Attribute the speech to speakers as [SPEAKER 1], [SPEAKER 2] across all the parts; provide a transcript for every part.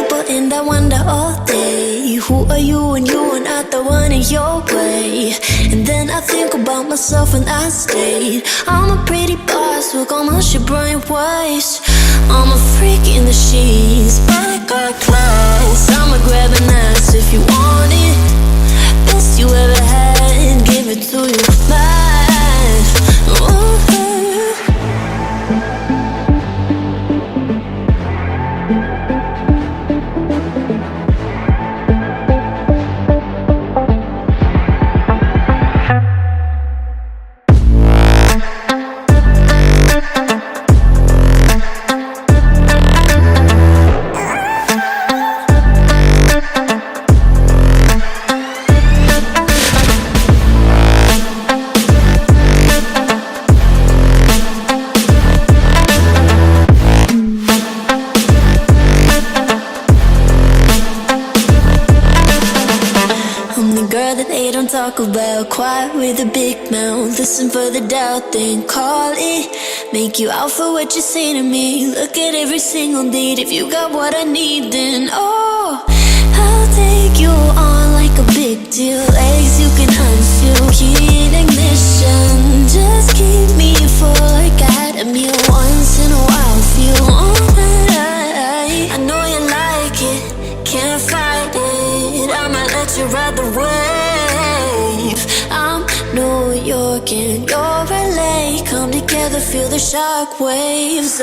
[SPEAKER 1] people and I wonder all day, who are you and you are not the one in your way. And then I think about myself and I state, I'm a pretty boss with almost your brain waves. I'm a freak in the sheets, but I got class. I'ma grab an ass if you want it. Best you ever had, give it to you fast. Ooh. Talk about quiet with a big mouth. Listen for the doubt, then call it. Make you out for what you say to me. Look at every single date. If you got what I need, then oh, I'll take you on like a big deal. Legs you can unfeel, key in ignition. Just keep me full like I had a meal once in a while. Feel alright. I know you like it, can't fight it. I'ma let you ride the wave. I'm New York and you're LA. Come together, feel the shock waves.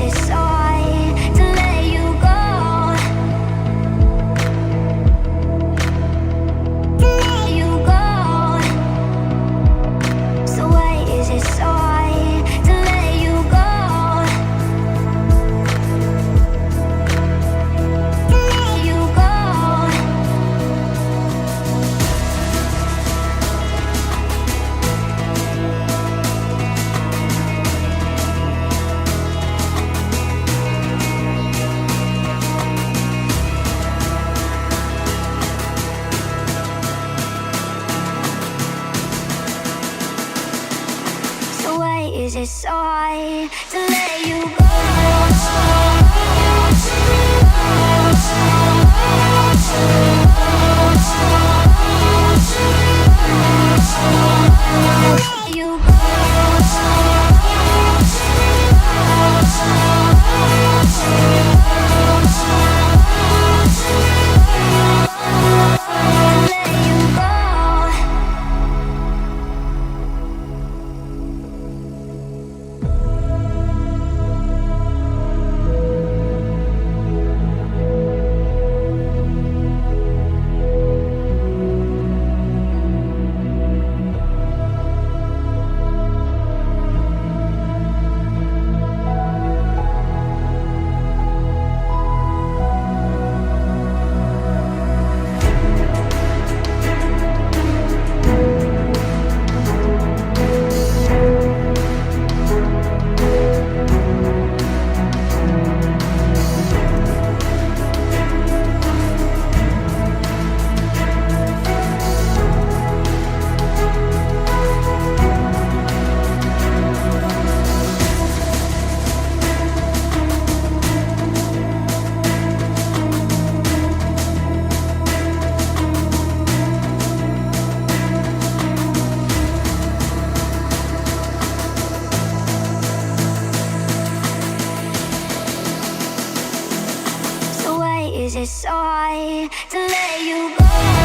[SPEAKER 1] it so hard to let you go? To let you go. So why is it so hard to let you go? To let you go. So why is it so hard to let you go? Let you go. Let you go. So why is it so hard to let you go?